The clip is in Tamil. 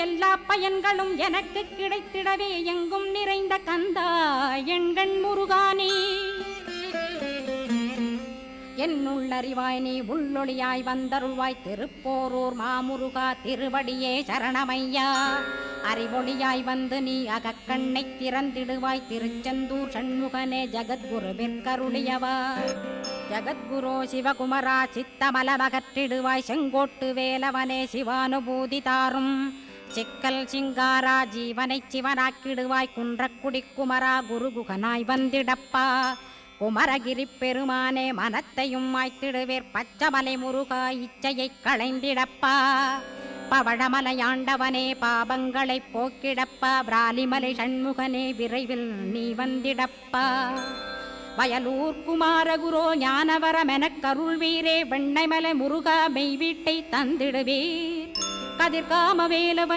எல்லா பயன்களும் எனக்கு கிடைத்திடவே எங்கும் நிறைந்த கந்தா எண்கண் முருகானே என்னுள்ளறிவாய் நீ உள்ளொளியாய் வந்தருள்வாய் திருப்போரூர் மாமுருகா திருவடியே சரணமையா அறிவொளியாய் வந்து நீ அகக்கண்ணை திறந்திடுவாய் திருச்செந்தூர் சண்முகனே ஜகத்குருவிற்கருளியவா ஜகத்குரோ சிவகுமரா சித்தமலமகற்றிடுவாய் செங்கோட்டு வேலவனே சிவானுபூதி தாரும் சிக்கல் சிங்காரா ஜீவனை சிவனாக்கிடுவாய் குன்றக்குடி குமரா குருகுகனாய் வந்திடப்பா குமரகிரி பெருமானே மனத்தையும் மாய்த்திடுவேர் பச்சமலை முருகா இச்சையை களைந்திடப்பா பவழமலையாண்டவனே பாபங்களை போக்கிடப்பா பிராலிமலை சண்முகனே விரைவில் நீ வந்திடப்பா வயலூர் குமாரகுரோ ஞானவரமெனக் கருள்வீரே வெண்ணைமலை முருகா மெய் வீட்டை தந்திடுவீர் கதிர்காம வேலவன்